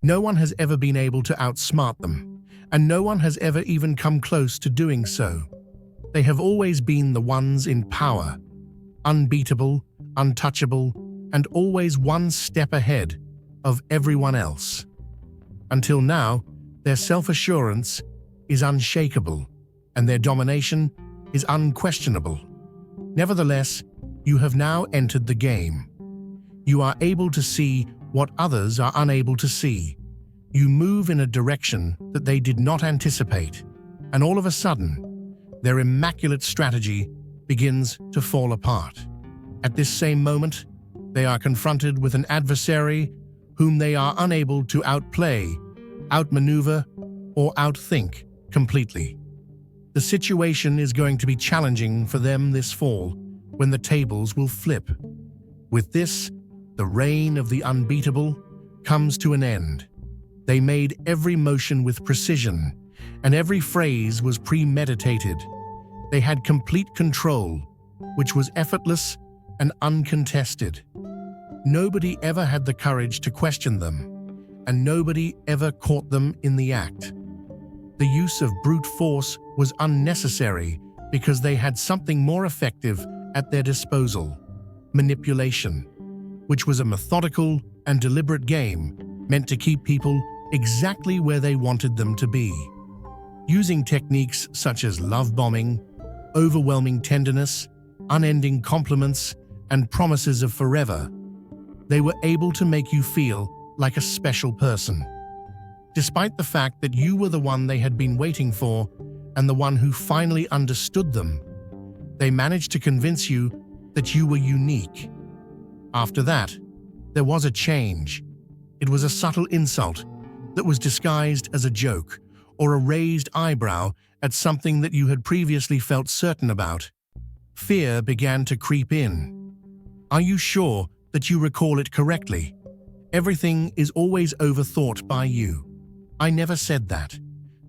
No one has ever been able to outsmart them, and no one has ever even come close to doing so. They have always been the ones in power, unbeatable, untouchable, and always one step ahead of everyone else. Until now, their self-assurance is unshakable, and their domination is unquestionable. Nevertheless, you have now entered the game. You are able to see what others are unable to see. You move in a direction that they did not anticipate, and all of a sudden, their immaculate strategy begins to fall apart. At this same moment, they are confronted with an adversary whom they are unable to outplay, outmaneuver, or outthink completely. The situation is going to be challenging for them this fall, when the tables will flip. With this, the reign of the unbeatable comes to an end. They made every motion with precision, and every phrase was premeditated. They had complete control, which was effortless and uncontested. Nobody ever had the courage to question them, and nobody ever caught them in the act. The use of brute force was unnecessary because they had something more effective at their disposal: manipulation, which was a methodical and deliberate game meant to keep people exactly where they wanted them to be. Using techniques such as love bombing, overwhelming tenderness, unending compliments, and promises of forever, they were able to make you feel like a special person. Despite the fact that you were the one they had been waiting for and the one who finally understood them, they managed to convince you that you were unique. After that, there was a change. It was a subtle insult that was disguised as a joke or a raised eyebrow at something that you had previously felt certain about. Fear began to creep in. Are you sure that you recall it correctly? Everything is always overthought by you. I never said that.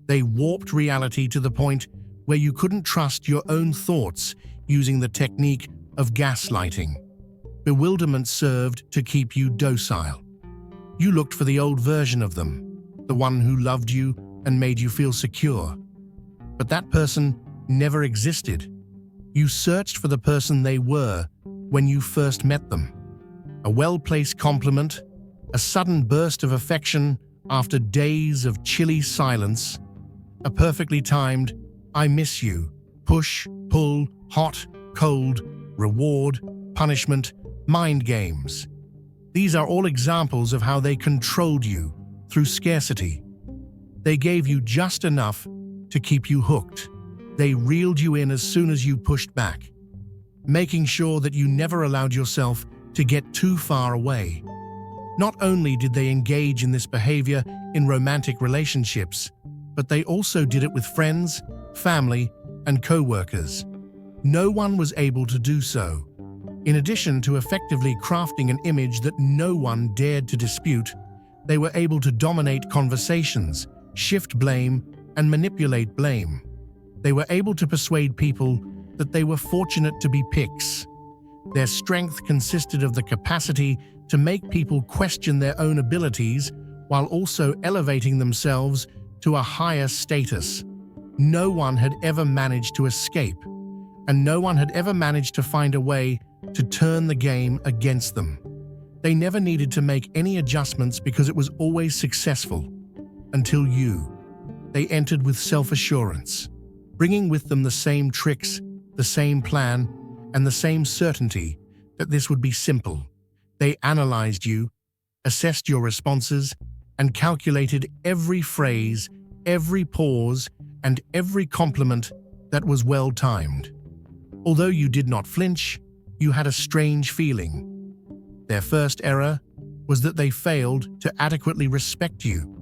They warped reality to the point where you couldn't trust your own thoughts using the technique of gaslighting. Bewilderment served to keep you docile. You looked for the old version of them, the one who loved you and made you feel secure. But that person never existed. You searched for the person they were when you first met them. A well-placed compliment, a sudden burst of affection after days of chilly silence, a perfectly timed "I miss you," push, pull, hot, cold, reward, punishment, mind games. These are all examples of how they controlled you through scarcity. They gave you just enough to keep you hooked. They reeled you in as soon as you pushed back, making sure that you never allowed yourself to get too far away. Not only did they engage in this behavior in romantic relationships, but they also did it with friends, family, and co-workers. No one was able to do so. In addition to effectively crafting an image that no one dared to dispute, they were able to dominate conversations, shift blame, and manipulate blame. They were able to persuade people that they were fortunate to be picks. Their strength consisted of the capacity to make people question their own abilities while also elevating themselves to a higher status. No one had ever managed to escape, and no one had ever managed to find a way to turn the game against them. They never needed to make any adjustments because it was always successful. Until you. They entered with self-assurance, bringing with them the same tricks, the same plan, and the same certainty that this would be simple. They analyzed you, assessed your responses, and calculated every phrase, every pause, and every compliment that was well-timed. Although you did not flinch, you had a strange feeling. Their first error was that they failed to adequately respect you.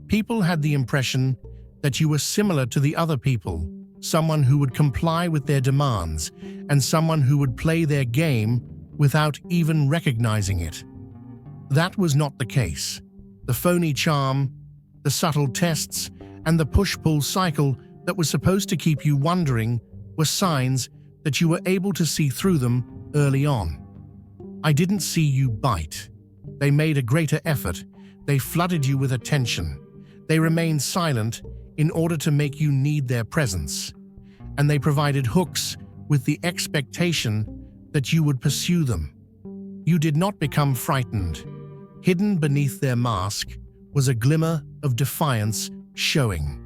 People had the impression that you were similar to the other people, someone who would comply with their demands, and someone who would play their game without even recognizing it. That was not the case. The phony charm, the subtle tests, and the push-pull cycle that was supposed to keep you wondering were signs that you were able to see through them early on. I didn't see you bite. They made a greater effort. They flooded you with attention. They remained silent in order to make you need their presence. And they provided hooks with the expectation that you would pursue them. You did not become frightened. Hidden beneath their mask was a glimmer of defiance showing.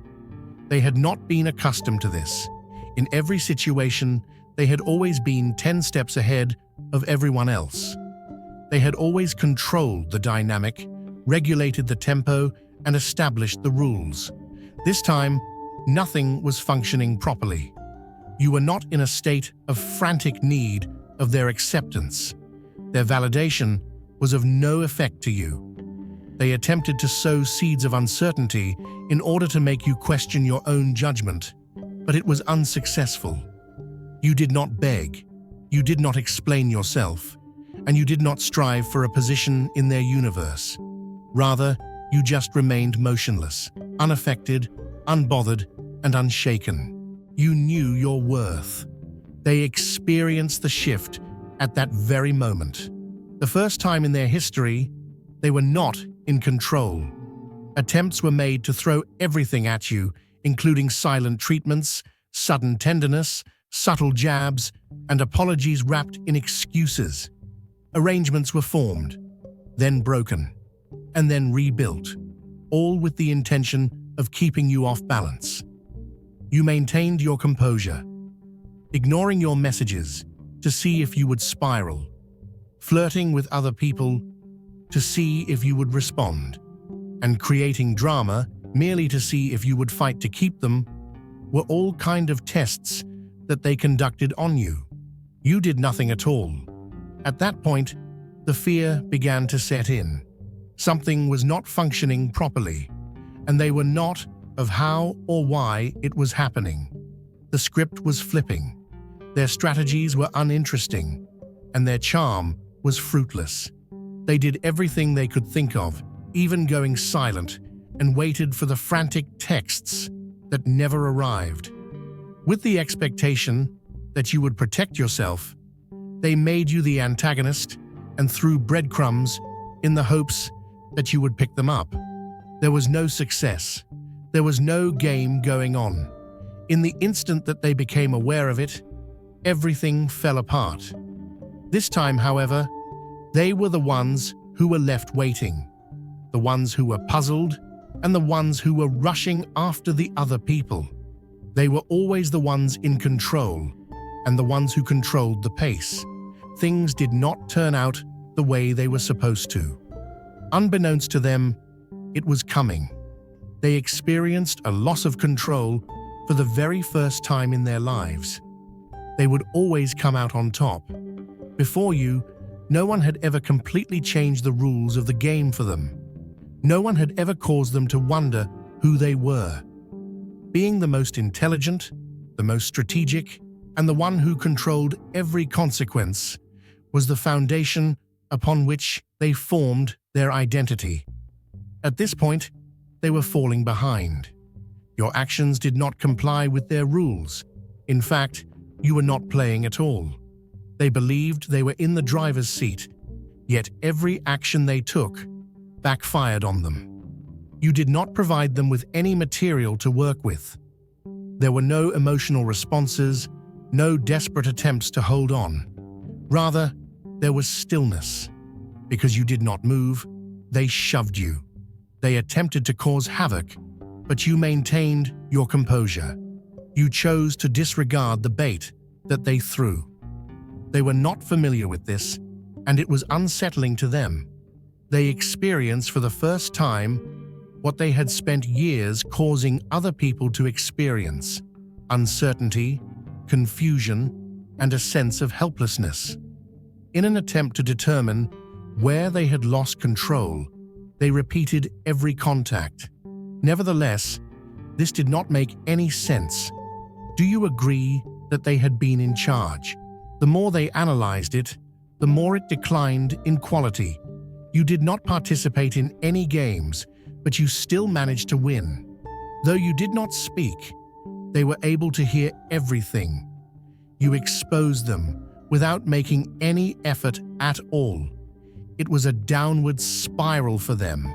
They had not been accustomed to this. In every situation, they had always been 10 steps ahead of everyone else. They had always controlled the dynamic, regulated the tempo, and established the rules. This time, nothing was functioning properly. You were not in a state of frantic need of their acceptance. Their validation was of no effect to you. They attempted to sow seeds of uncertainty in order to make you question your own judgment, but it was unsuccessful. You did not beg, you did not explain yourself, and you did not strive for a position in their universe. Rather, you just remained motionless, unaffected, unbothered, and unshaken. You knew your worth. They experienced the shift at that very moment. The first time in their history, they were not in control. Attempts were made to throw everything at you, including silent treatments, sudden tenderness, subtle jabs, and apologies wrapped in excuses. Arrangements were formed, then broken, and then rebuilt, all with the intention of keeping you off balance. You maintained your composure, ignoring your messages to see if you would spiral, flirting with other people to see if you would respond, and creating drama merely to see if you would fight to keep them, were all kind of tests that they conducted on you. You did nothing at all. At that point, the fear began to set in. Something was not functioning properly, and they were not of how or why it was happening. The script was flipping. Their strategies were uninteresting, and their charm was fruitless. They did everything they could think of, even going silent, and waited for the frantic texts that never arrived. With the expectation that you would protect yourself, they made you the antagonist and threw breadcrumbs in the hopes that you would pick them up. There was no success. There was no game going on. In the instant that they became aware of it, everything fell apart. This time, however, they were the ones who were left waiting, the ones who were puzzled, and the ones who were rushing after the other people. They were always the ones in control, and the ones who controlled the pace. Things did not turn out the way they were supposed to. Unbeknownst to them, it was coming. They experienced a loss of control for the very first time in their lives. They would always come out on top. Before you, no one had ever completely changed the rules of the game for them. No one had ever caused them to wonder who they were. Being the most intelligent, the most strategic, and the one who controlled every consequence was the foundation upon which they formed their identity. At this point, they were falling behind. Your actions did not comply with their rules. In fact, you were not playing at all. They believed they were in the driver's seat, yet every action they took backfired on them. You did not provide them with any material to work with. There were no emotional responses, no desperate attempts to hold on. Rather, there was stillness. Because you did not move, they shoved you. They attempted to cause havoc, but you maintained your composure. You chose to disregard the bait that they threw. They were not familiar with this, and it was unsettling to them. They experienced for the first time what they had spent years causing other people to experience: uncertainty, confusion, and a sense of helplessness. In an attempt to determine where they had lost control, they repeated every contact. Nevertheless, this did not make any sense. Do you agree that they had been in charge? The more they analyzed it, the more it declined in quality. You did not participate in any games, but you still managed to win. Though you did not speak, they were able to hear everything. You exposed them without making any effort at all. It was a downward spiral for them.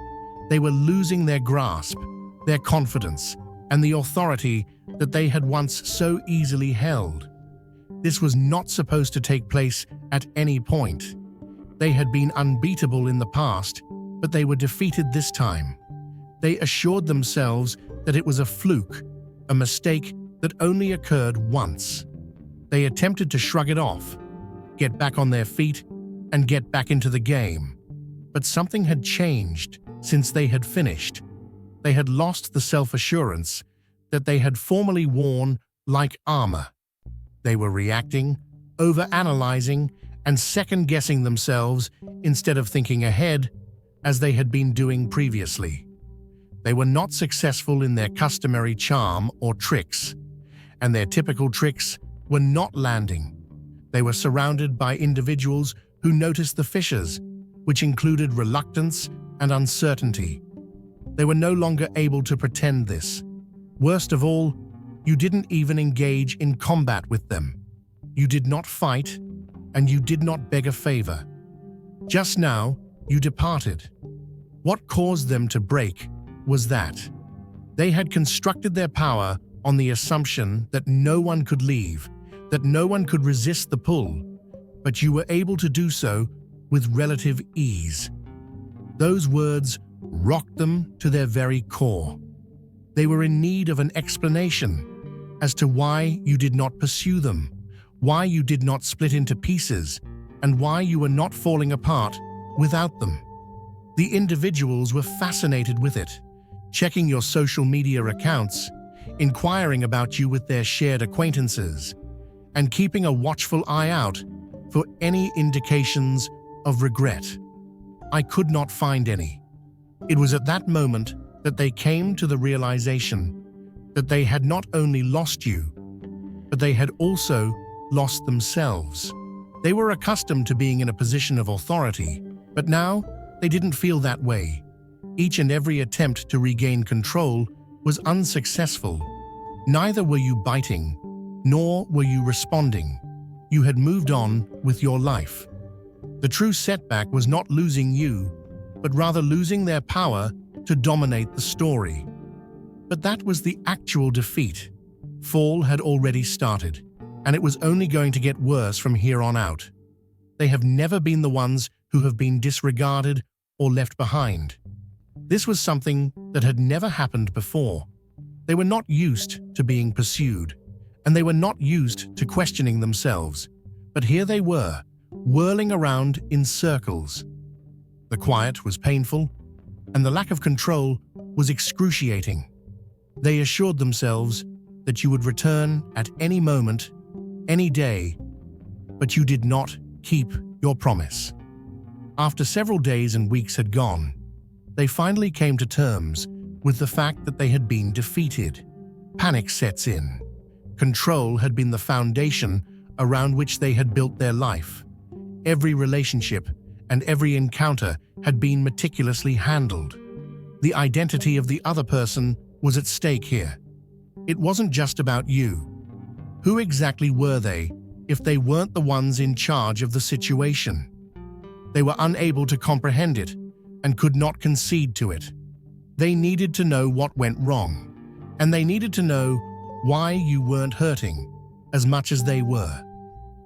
They were losing their grasp, their confidence, and the authority that they had once so easily held. This was not supposed to take place at any point. They had been unbeatable in the past, but they were defeated this time. They assured themselves that it was a fluke, a mistake that only occurred once. They attempted to shrug it off, get back on their feet, and get back into the game. But something had changed since they had finished. They had lost the self-assurance that they had formerly worn like armor. They were reacting, over-analyzing, and second-guessing themselves instead of thinking ahead, as they had been doing previously. They were not successful in their customary charm or tricks, and their typical tricks were not landing. They were surrounded by individuals who noticed the fissures, which included reluctance and uncertainty. They were no longer able to pretend this. Worst of all, you didn't even engage in combat with them. You did not fight, and you did not beg a favor. Just now, you departed. What caused them to break was that they had constructed their power on the assumption that no one could leave, that no one could resist the pull, but you were able to do so with relative ease. Those words rocked them to their very core. They were in need of an explanation as to why you did not pursue them, why you did not split into pieces, and why you were not falling apart without them. The individuals were fascinated with it, checking your social media accounts, inquiring about you with their shared acquaintances, and keeping a watchful eye out for any indications of regret. I could not find any. It was at that moment that they came to the realization that they had not only lost you, but they had also lost themselves. They were accustomed to being in a position of authority, but now they didn't feel that way. Each and every attempt to regain control was unsuccessful. Neither were you biting, nor were you responding. You had moved on with your life. The true setback was not losing you, but rather losing their power to dominate the story. But that was the actual defeat. Fall had already started, and it was only going to get worse from here on out. They have never been the ones who have been disregarded or left behind. This was something that had never happened before. They were not used to being pursued, and they were not used to questioning themselves. But here they were, whirling around in circles. The quiet was painful, and the lack of control was excruciating. They assured themselves that you would return at any moment, any day, but you did not keep your promise. After several days and weeks had gone, they finally came to terms with the fact that they had been defeated. Panic sets in. Control had been the foundation around which they had built their life. Every relationship and every encounter had been meticulously handled. The identity of the other person was at stake here. It wasn't just about you. Who exactly were they if they weren't the ones in charge of the situation? They were unable to comprehend it and could not concede to it. They needed to know what went wrong, and they needed to know why you weren't hurting as much as they were.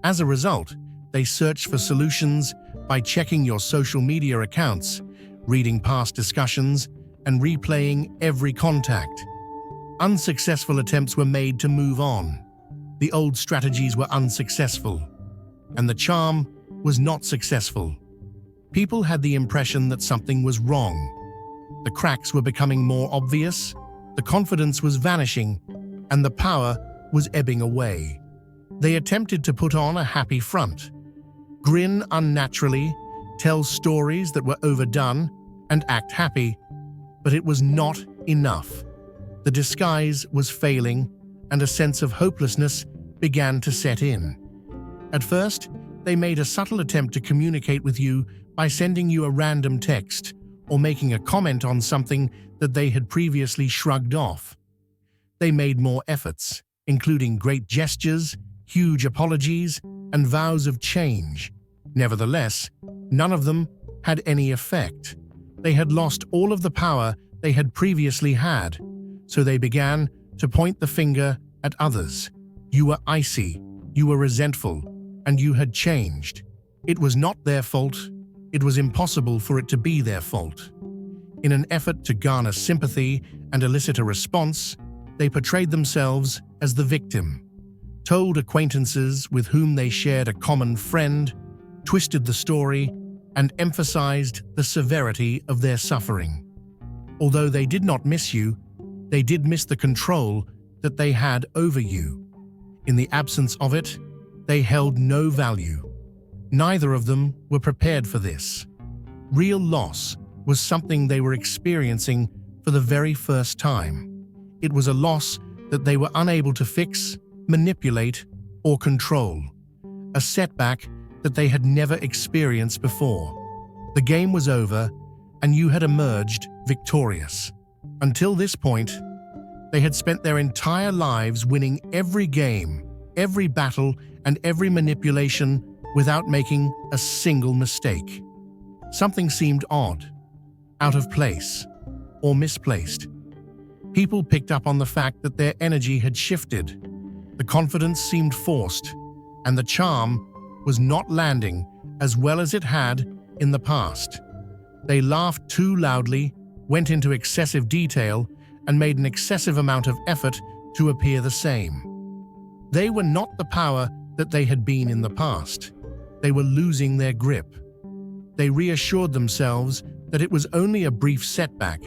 As a result, they searched for solutions by checking your social media accounts, reading past discussions, and replaying every contact. Unsuccessful attempts were made to move on. The old strategies were unsuccessful, and the charm was not successful. People had the impression that something was wrong. The cracks were becoming more obvious, the confidence was vanishing, and the power was ebbing away. They attempted to put on a happy front, grin unnaturally, tell stories that were overdone, and act happy, but it was not enough. The disguise was failing, and a sense of hopelessness began to set in. At first, they made a subtle attempt to communicate with you by sending you a random text or making a comment on something that they had previously shrugged off. They made more efforts, including great gestures, huge apologies, and vows of change. Nevertheless, none of them had any effect. They had lost all of the power they had previously had, so they began to point the finger at others. You were icy, you were resentful, and you had changed. It was not their fault. It was impossible for it to be their fault. In an effort to garner sympathy and elicit a response, they portrayed themselves as the victim, told acquaintances with whom they shared a common friend, twisted the story, and emphasized the severity of their suffering. Although they did not miss you, they did miss the control that they had over you. In the absence of it, they held no value. Neither of them were prepared for this. Real loss was something they were experiencing for the very first time. It was a loss that they were unable to fix, manipulate, or control. A setback that they had never experienced before. The game was over, and you had emerged victorious. Until this point, they had spent their entire lives winning every game, every battle, and every manipulation without making a single mistake. Something seemed odd, out of place, or misplaced. People picked up on the fact that their energy had shifted. The confidence seemed forced, and the charm was not landing as well as it had in the past. They laughed too loudly, went into excessive detail, and made an excessive amount of effort to appear the same. They were not the power that they had been in the past. They were losing their grip. They reassured themselves that it was only a brief setback,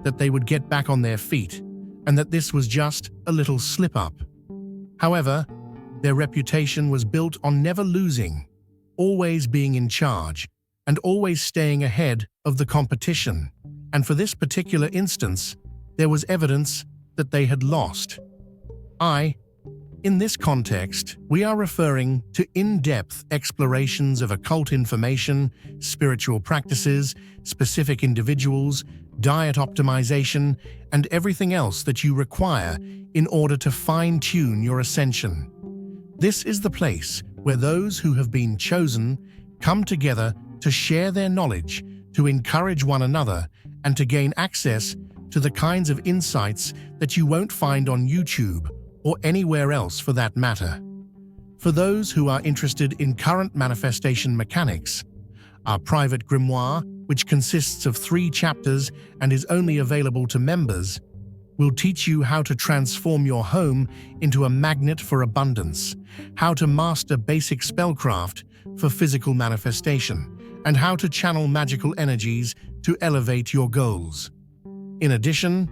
that they would get back on their feet, and that this was just a little slip-up. However, their reputation was built on never losing, always being in charge, and always staying ahead of the competition. And for this particular instance, there was evidence that they had lost. In this context, we are referring to in-depth explorations of occult information, spiritual practices, specific individuals, diet optimization, and everything else that you require in order to fine-tune your ascension. This is the place where those who have been chosen come together to share their knowledge, to encourage one another, and to gain access to the kinds of insights that you won't find on YouTube or anywhere else for that matter. For those who are interested in current manifestation mechanics, our private grimoire, which consists of 3 chapters and is only available to members, will teach you how to transform your home into a magnet for abundance, how to master basic spellcraft for physical manifestation, and how to channel magical energies to elevate your goals. In addition,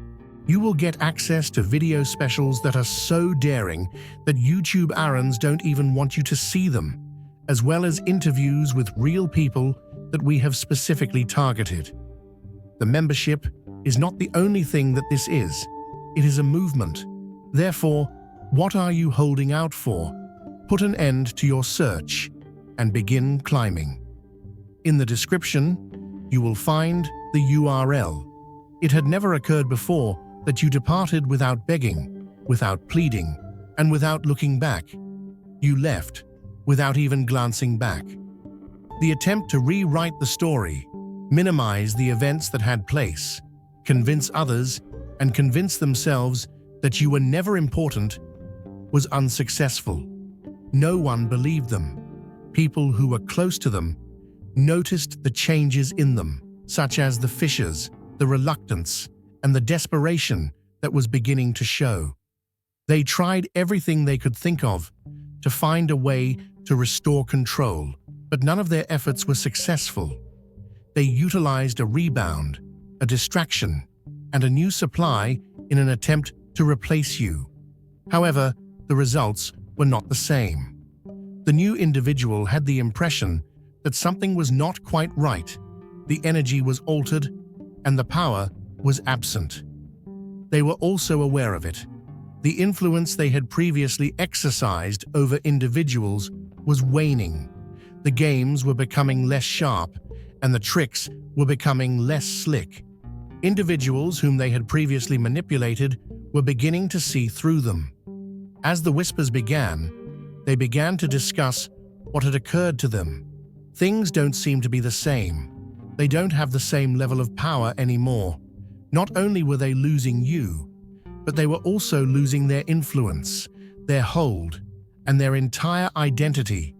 you will get access to video specials that are so daring that YouTube Aarons don't even want you to see them, as well as interviews with real people that we have specifically targeted. The membership is not the only thing that this is. It is a movement. Therefore, what are you holding out for? Put an end to your search and begin climbing. In the description, you will find the URL. It had never occurred before that you departed without begging, without pleading, and without looking back. You left without even glancing back. The attempt to rewrite the story, minimize the events that had place, convince others, and convince themselves that you were never important, was unsuccessful. No one believed them. People who were close to them noticed the changes in them, such as the fissures, the reluctance, and the desperation that was beginning to show. They tried everything they could think of to find a way to restore control, but none of their efforts were successful. They utilized a rebound, a distraction, and a new supply in an attempt to replace you. However, the results were not the same. The new individual had the impression that something was not quite right. The energy was altered, and the power was absent. They were also aware of it. The influence they had previously exercised over individuals was waning. The games were becoming less sharp, and the tricks were becoming less slick. Individuals whom they had previously manipulated were beginning to see through them. As the whispers began, they began to discuss what had occurred to them. Things don't seem to be the same. They don't have the same level of power anymore. Not only were they losing you, but they were also losing their influence, their hold, and their entire identity.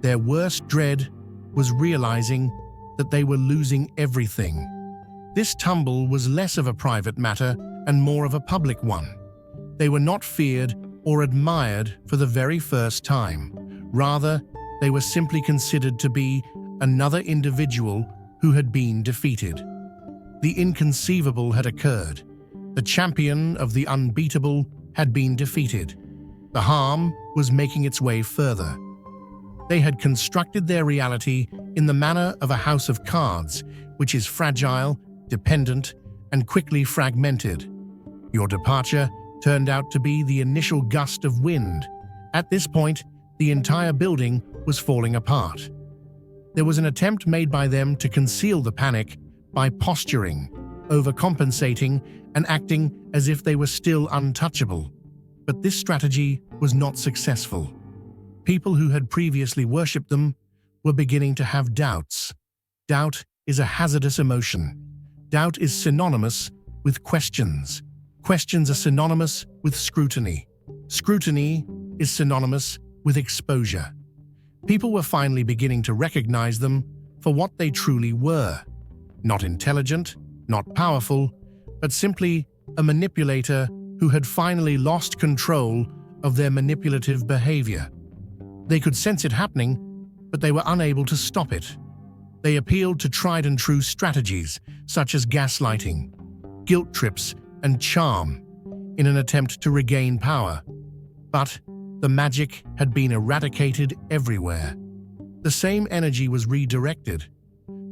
Their worst dread was realizing that they were losing everything. This tumble was less of a private matter and more of a public one. They were not feared or admired for the very first time. Rather, they were simply considered to be another individual who had been defeated. The inconceivable had occurred. The champion of the unbeatable had been defeated. The harm was making its way further. They had constructed their reality in the manner of a house of cards, which is fragile, dependent, and quickly fragmented. Your departure turned out to be the initial gust of wind. At this point, the entire building was falling apart. There was an attempt made by them to conceal the panic by posturing, overcompensating, and acting as if they were still untouchable. But this strategy was not successful. People who had previously worshipped them were beginning to have doubts. Doubt is a hazardous emotion. Doubt is synonymous with questions. Questions are synonymous with scrutiny. Scrutiny is synonymous with exposure. People were finally beginning to recognize them for what they truly were. Not intelligent, not powerful, but simply a manipulator who had finally lost control of their manipulative behavior. They could sense it happening, but they were unable to stop it. They appealed to tried and true strategies such as gaslighting, guilt trips, and charm in an attempt to regain power. But the magic had been eradicated everywhere. The same energy was redirected,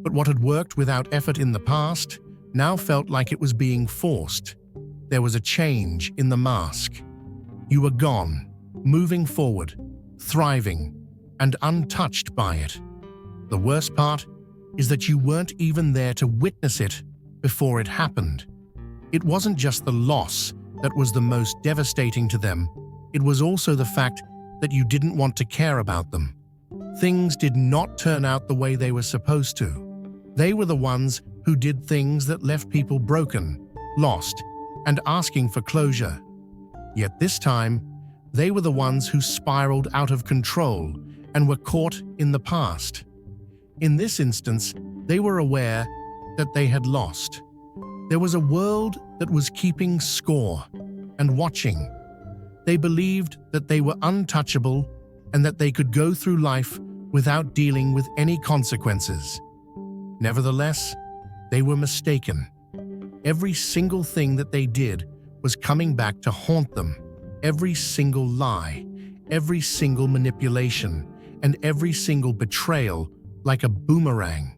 but what had worked without effort in the past now felt like it was being forced. There was a change in the mask. You were gone, moving forward, thriving, and untouched by it. The worst part is that you weren't even there to witness it before it happened. It wasn't just the loss that was the most devastating to them, it was also the fact that you didn't want to care about them. Things did not turn out the way they were supposed to. They were the ones who did things that left people broken, lost, and asking for closure. Yet this time, they were the ones who spiraled out of control and were caught in the past. In this instance, they were aware that they had lost. There was a world that was keeping score and watching. They believed that they were untouchable and that they could go through life without dealing with any consequences. Nevertheless, they were mistaken. Every single thing that they did was coming back to haunt them. Every single lie, every single manipulation, and every single betrayal like a boomerang.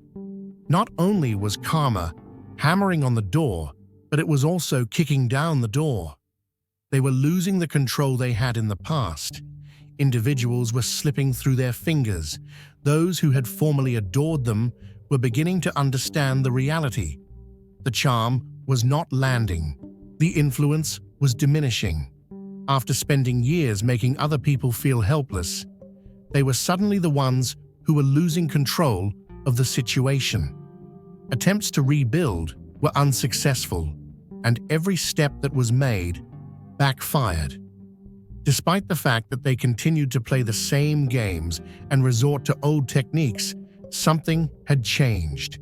Not only was karma hammering on the door, but it was also kicking down the door. They were losing the control they had in the past. Individuals were slipping through their fingers. Those who had formerly adored them were beginning to understand the reality. The charm was not landing. The influence was diminishing. After spending years making other people feel helpless, they were suddenly the ones who were losing control of the situation. Attempts to rebuild were unsuccessful, and every step that was made backfired. Despite the fact that they continued to play the same games and resort to old techniques, something had changed.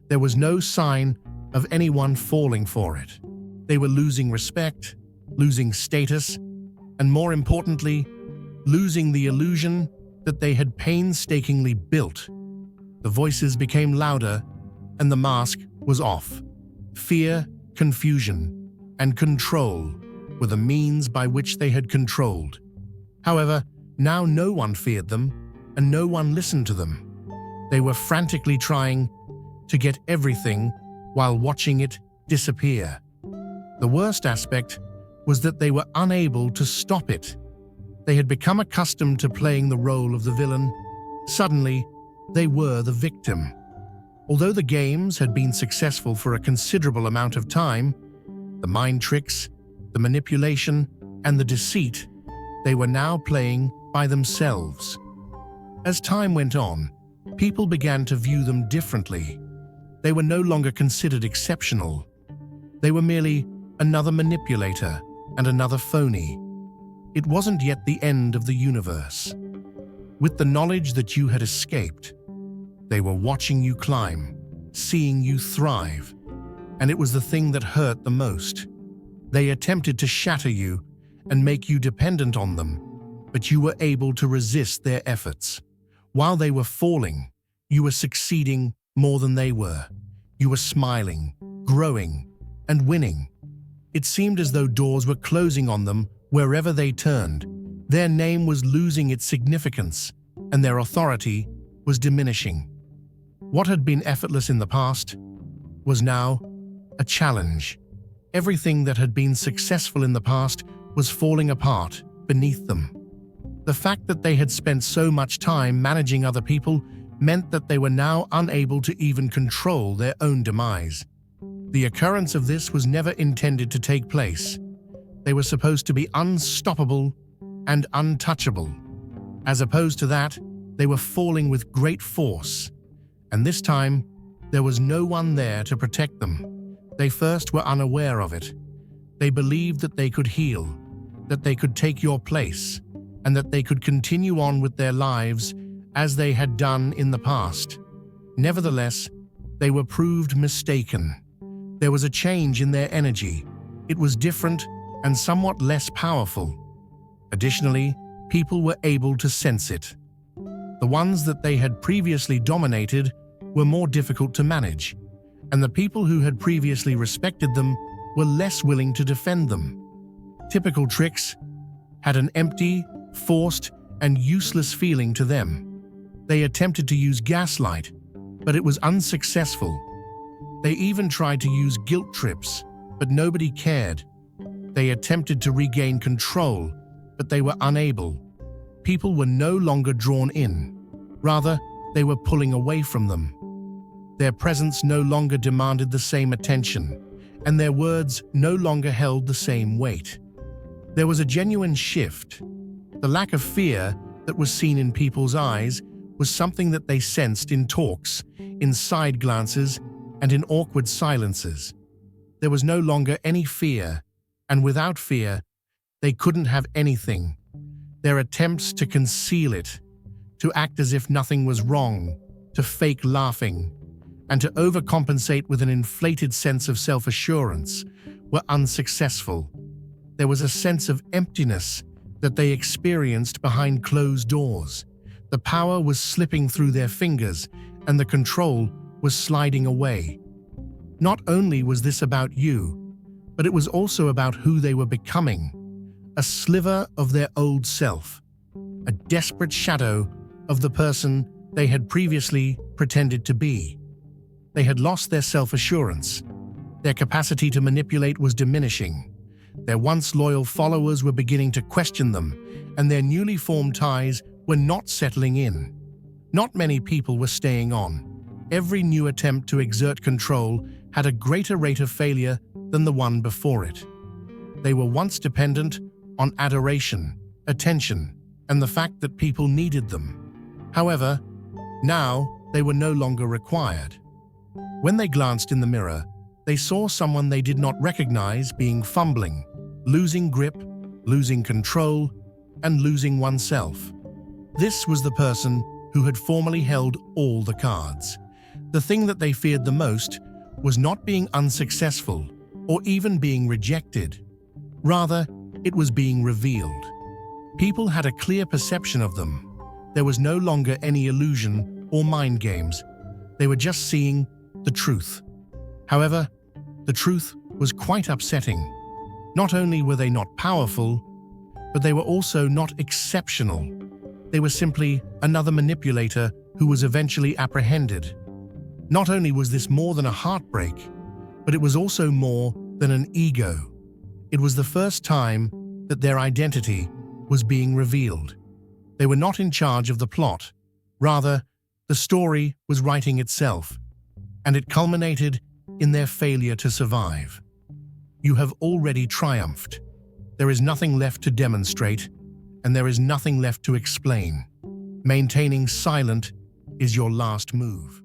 There was no sign of anyone falling for it. They were losing respect, losing status, and more importantly, losing the illusion that they had painstakingly built. The voices became louder, and the mask was off. Fear, confusion, and control were the means by which they had controlled. However, now no one feared them, and no one listened to them. They were frantically trying to get everything while watching it disappear. The worst aspect was that they were unable to stop it. They had become accustomed to playing the role of the villain. Suddenly, they were the victim. Although the games had been successful for a considerable amount of time, the mind tricks, the manipulation, and the deceit, they were now playing by themselves. As time went on, people began to view them differently. They were no longer considered exceptional. They were merely another manipulator and another phony. It wasn't yet the end of the universe. With the knowledge that you had escaped, they were watching you climb, seeing you thrive, and it was the thing that hurt the most. They attempted to shatter you and make you dependent on them, but you were able to resist their efforts. While they were falling, you were succeeding more than they were. You were smiling, growing, and winning. It seemed as though doors were closing on them wherever they turned. Their name was losing its significance, and their authority was diminishing. What had been effortless in the past was now a challenge. Everything that had been successful in the past was falling apart beneath them. The fact that they had spent so much time managing other people meant that they were now unable to even control their own demise. The occurrence of this was never intended to take place. They were supposed to be unstoppable and untouchable. As opposed to that, they were falling with great force, and this time, there was no one there to protect them. They first were unaware of it. They believed that they could heal, that they could take your place, and that they could continue on with their lives as they had done in the past. Nevertheless, they were proved mistaken. There was a change in their energy. It was different and somewhat less powerful. Additionally, people were able to sense it. The ones that they had previously dominated were more difficult to manage, and the people who had previously respected them were less willing to defend them. Typical tricks had an empty, forced, and useless feeling to them. They attempted to use gaslight, but it was unsuccessful. They even tried to use guilt trips, but nobody cared. They attempted to regain control, but they were unable. People were no longer drawn in. Rather, they were pulling away from them. Their presence no longer demanded the same attention, and their words no longer held the same weight. There was a genuine shift. The lack of fear that was seen in people's eyes was something that they sensed in talks, in side glances, and in awkward silences. There was no longer any fear, and without fear, they couldn't have anything. Their attempts to conceal it, to act as if nothing was wrong, to fake laughing, and to overcompensate with an inflated sense of self-assurance were unsuccessful. There was a sense of emptiness that they experienced behind closed doors. The power was slipping through their fingers, and the control was sliding away. Not only was this about you, but it was also about who they were becoming. A sliver of their old self, a desperate shadow of the person they had previously pretended to be. They had lost their self-assurance. Their capacity to manipulate was diminishing. Their once loyal followers were beginning to question them, and their newly formed ties were not settling in. Not many people were staying on. Every new attempt to exert control had a greater rate of failure than the one before it. They were once dependent on adoration, attention, and the fact that people needed them. However, now they were no longer required. When they glanced in the mirror, they saw someone they did not recognize being fumbling, losing grip, losing control, and losing oneself. This was the person who had formerly held all the cards. The thing that they feared the most was not being unsuccessful or even being rejected. Rather, it was being revealed. People had a clear perception of them. There was no longer any illusion or mind games. They were just seeing the truth. However, the truth was quite upsetting. Not only were they not powerful, but they were also not exceptional. They were simply another manipulator who was eventually apprehended. Not only was this more than a heartbreak, but it was also more than an ego. It was the first time that their identity was being revealed. They were not in charge of the plot. Rather, the story was writing itself, and it culminated in their failure to survive. You have already triumphed. There is nothing left to demonstrate, and there is nothing left to explain. Maintaining silent is your last move.